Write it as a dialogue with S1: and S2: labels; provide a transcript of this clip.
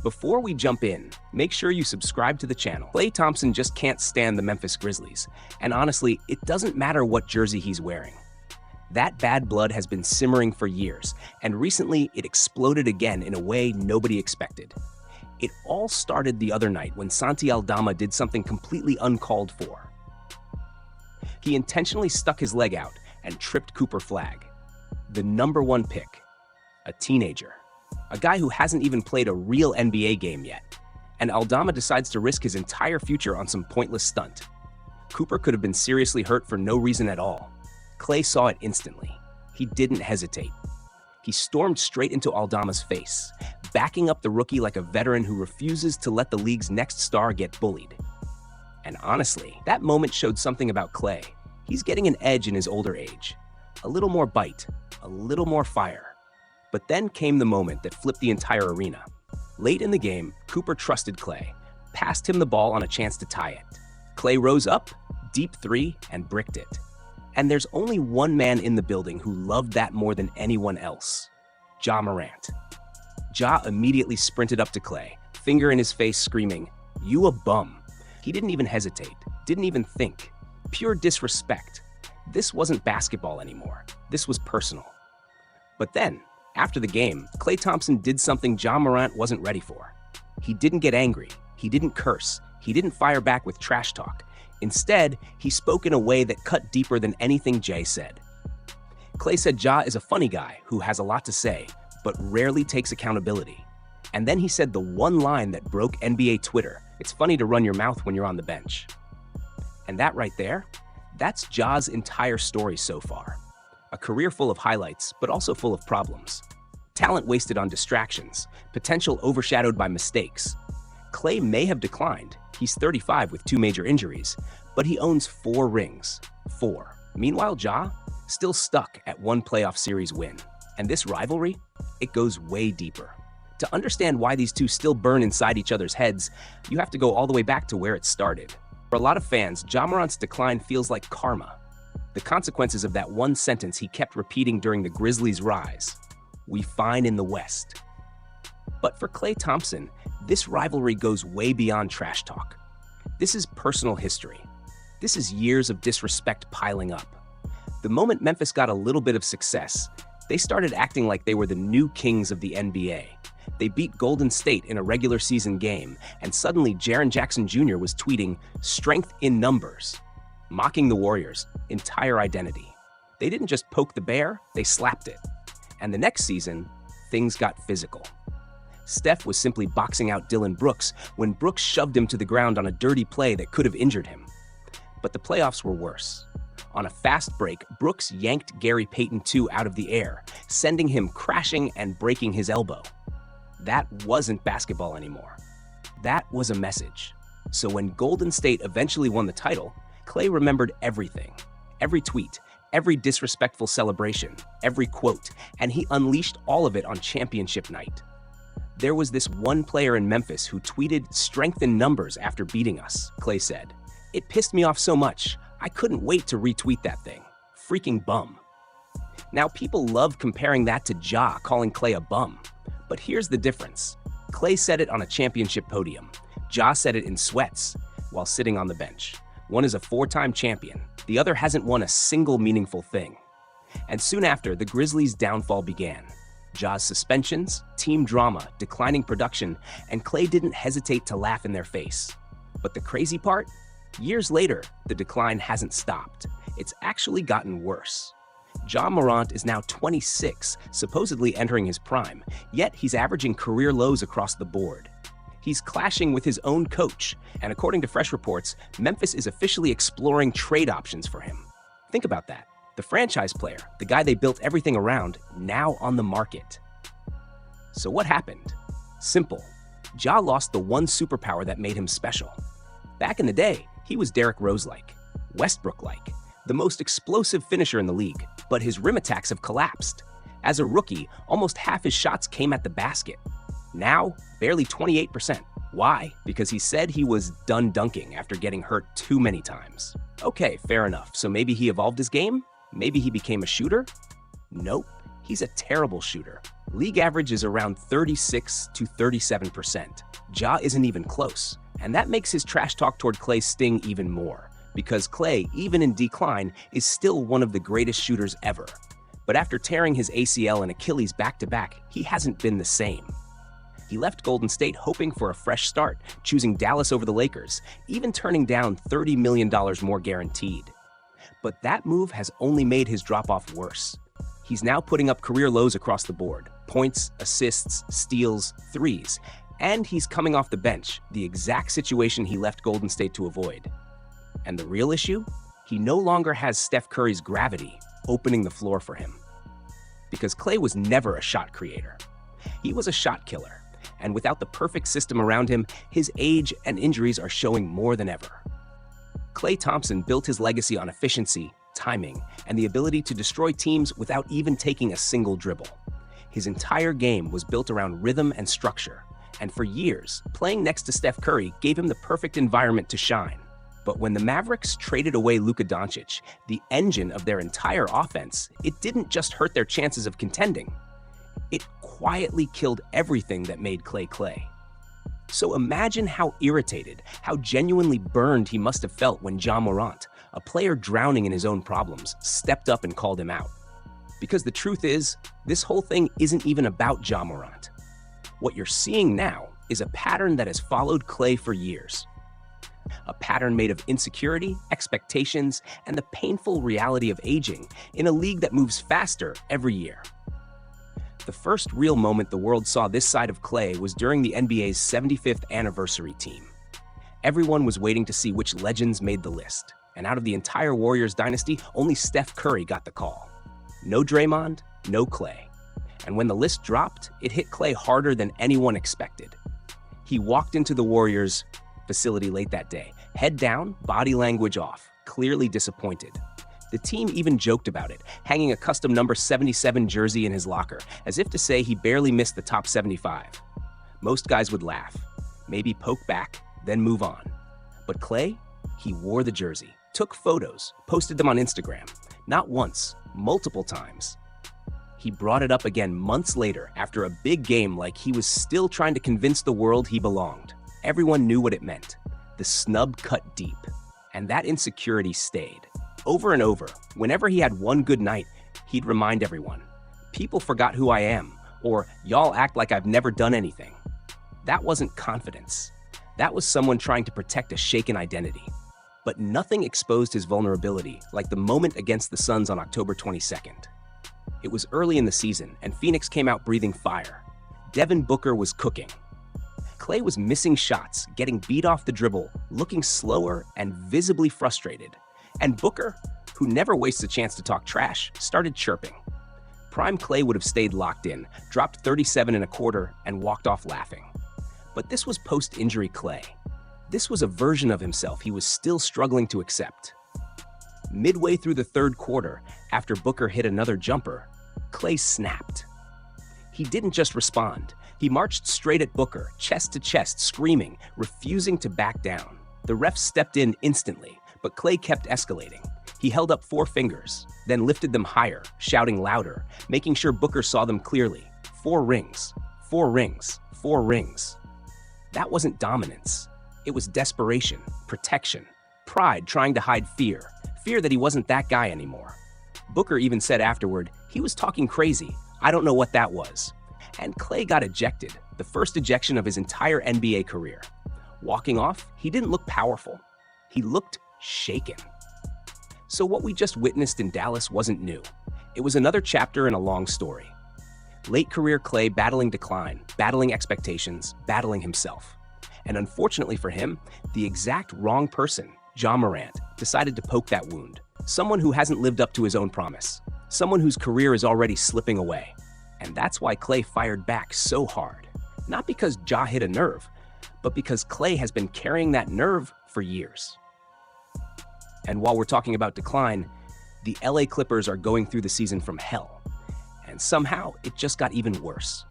S1: Before we jump in, make sure you subscribe to the channel. Klay Thompson just can't stand the Memphis Grizzlies, and honestly, it doesn't matter what jersey he's wearing. That bad blood has been simmering for years, and recently it exploded again in a way nobody expected. It all started the other night when Santi Aldama did something completely uncalled for. He intentionally stuck his leg out and tripped Cooper Flagg, the #1 pick, a teenager, a guy who hasn't even played a real NBA game yet. And Aldama decides to risk his entire future on some pointless stunt. Cooper could have been seriously hurt for no reason at all. Klay saw it instantly. He didn't hesitate. He stormed straight into Aldama's face, backing up the rookie like a veteran who refuses to let the league's next star get bullied. And honestly, that moment showed something about Klay. He's getting an edge in his older age. A little more bite, a little more fire. But then came the moment that flipped the entire arena. Late in the game, Cooper trusted Klay, passed him the ball on a chance to tie it. Klay rose up, deep three, and bricked it. And there's only one man in the building who loved that more than anyone else: Ja Morant. Ja immediately sprinted up to Klay, finger in his face, screaming, "You a bum." He didn't even hesitate, didn't even think. Pure disrespect. This wasn't basketball anymore. This was personal. But then, after the game, Klay Thompson did something Ja Morant wasn't ready for. He didn't get angry. He didn't curse. He didn't fire back with trash talk. Instead, he spoke in a way that cut deeper than anything Jay said. Klay said Ja is a funny guy who has a lot to say, but rarely takes accountability. And then he said the one line that broke NBA Twitter: "It's funny to run your mouth when you're on the bench." And that right there, that's Ja's entire story so far. A career full of highlights, but also full of problems. Talent wasted on distractions, potential overshadowed by mistakes. Klay may have declined. He's 35 with 2 major injuries, but he owns 4 rings. 4. Meanwhile, Ja, still stuck at 1 playoff series win. And this rivalry, it goes way deeper. To understand why these two still burn inside each other's heads, you have to go all the way back to where it started. For a lot of fans, Ja Morant's decline feels like karma. The consequences of that one sentence he kept repeating during the Grizzlies' rise: "We fine in the West." But for Klay Thompson, this rivalry goes way beyond trash talk. This is personal history. This is years of disrespect piling up. The moment Memphis got a little bit of success, they started acting like they were the new kings of the NBA. They beat Golden State in a regular season game, and suddenly Jaren Jackson Jr. was tweeting, "Strength in numbers," mocking the Warriors' entire identity. They didn't just poke the bear, they slapped it. And the next season, things got physical. Steph was simply boxing out Dylan Brooks when Brooks shoved him to the ground on a dirty play that could have injured him. But the playoffs were worse. On a fast break, Brooks yanked Gary Payton II out of the air, sending him crashing and breaking his elbow. That wasn't basketball anymore. That was a message. So when Golden State eventually won the title, Klay remembered everything. Every tweet, every disrespectful celebration, every quote, and he unleashed all of it on championship night. There was this one player in Memphis who tweeted, "Strength in numbers after beating us," Klay said. "It pissed me off so much, I couldn't wait to retweet that thing. Freaking bum." Now, people love comparing that to Ja calling Klay a bum. But here's the difference. Klay said it on a championship podium. Ja said it in sweats while sitting on the bench. One is a 4-time champion. The other hasn't won a single meaningful thing. And soon after, the Grizzlies' downfall began. Ja's suspensions, team drama, declining production, and Klay didn't hesitate to laugh in their face. But the crazy part? Years later, the decline hasn't stopped. It's actually gotten worse. Ja Morant is now 26, supposedly entering his prime, yet he's averaging career lows across the board. He's clashing with his own coach, and according to fresh reports, Memphis is officially exploring trade options for him. Think about that. The franchise player, the guy they built everything around, now on the market. So what happened? Simple. Ja lost the one superpower that made him special. Back in the day, he was Derrick Rose-like, Westbrook-like, the most explosive finisher in the league, but his rim attacks have collapsed. As a rookie, almost half his shots came at the basket. Now, barely 28%. Why? Because he said he was done dunking after getting hurt too many times. Okay, fair enough. So maybe he evolved his game? Maybe he became a shooter? Nope. He's a terrible shooter. League average is around 36 to 37%. Ja isn't even close, and that makes his trash talk toward Klay sting even more, because Klay, even in decline, is still one of the greatest shooters ever. But after tearing his ACL and Achilles back-to-back, he hasn't been the same. He left Golden State hoping for a fresh start, choosing Dallas over the Lakers, even turning down $30 million more guaranteed. But that move has only made his drop-off worse. He's now putting up career lows across the board: points, assists, steals, threes. And he's coming off the bench, the exact situation he left Golden State to avoid. And the real issue? He no longer has Steph Curry's gravity opening the floor for him. Because Klay was never a shot creator. He was a shot killer. And without the perfect system around him, his age and injuries are showing more than ever. Klay Thompson built his legacy on efficiency, timing, and the ability to destroy teams without even taking a single dribble. His entire game was built around rhythm and structure, and for years, playing next to Steph Curry gave him the perfect environment to shine. But when the Mavericks traded away Luka Doncic, the engine of their entire offense, it didn't just hurt their chances of contending. It quietly killed everything that made Klay Klay. So imagine how irritated, how genuinely burned he must have felt when Morant, a player drowning in his own problems, stepped up and called him out. Because the truth is, this whole thing isn't even about Morant. What you're seeing now is a pattern that has followed Klay for years. A pattern made of insecurity, expectations, and the painful reality of aging in a league that moves faster every year. The first real moment the world saw this side of Klay was during the NBA's 75th anniversary team. Everyone was waiting to see which legends made the list, and out of the entire Warriors dynasty, only Steph Curry got the call. No Draymond, no Klay. And when the list dropped, it hit Klay harder than anyone expected. He walked into the Warriors' facility late that day, head down, body language off, clearly disappointed. The team even joked about it, hanging a custom number 77 jersey in his locker, as if to say he barely missed the top 75. Most guys would laugh, maybe poke back, then move on. But Klay, he wore the jersey, took photos, posted them on Instagram, not once, multiple times. He brought it up again months later after a big game, like he was still trying to convince the world he belonged. Everyone knew what it meant. The snub cut deep. And that insecurity stayed. Over and over, whenever he had one good night, he'd remind everyone, "People forgot who I am," or "Y'all act like I've never done anything." That wasn't confidence. That was someone trying to protect a shaken identity. But nothing exposed his vulnerability like the moment against the Suns on October 22nd. It was early in the season, and Phoenix came out breathing fire. Devin Booker was cooking. Klay was missing shots, getting beat off the dribble, looking slower and visibly frustrated. And Booker, who never wastes a chance to talk trash, started chirping. Prime Klay would have stayed locked in, dropped 37 and a quarter, and walked off laughing. But this was post-injury Klay. This was a version of himself he was still struggling to accept. Midway through the third quarter, after Booker hit another jumper, Klay snapped. He didn't just respond. He marched straight at Booker, chest to chest, screaming, refusing to back down. The refs stepped in instantly, but Klay kept escalating. He held up 4 fingers, then lifted them higher, shouting louder, making sure Booker saw them clearly. 4 rings, 4 rings, 4 rings. That wasn't dominance. It was desperation, protection, pride trying to hide fear that he wasn't that guy anymore. Booker even said afterward, he was talking crazy. I don't know what that was. And Klay got ejected, the first ejection of his entire NBA career. Walking off, he didn't look powerful. He looked shaken. So what we just witnessed in Dallas wasn't new. It was another chapter in a long story. Late career Klay battling decline, battling expectations, battling himself. And unfortunately for him, the exact wrong person, Morant, decided to poke that wound. Someone who hasn't lived up to his own promise. Someone whose career is already slipping away. And that's why Klay fired back so hard. Not because hit a nerve, but because Klay has been carrying that nerve for years. And while we're talking about decline, the LA Clippers are going through the season from hell. And somehow, it just got even worse.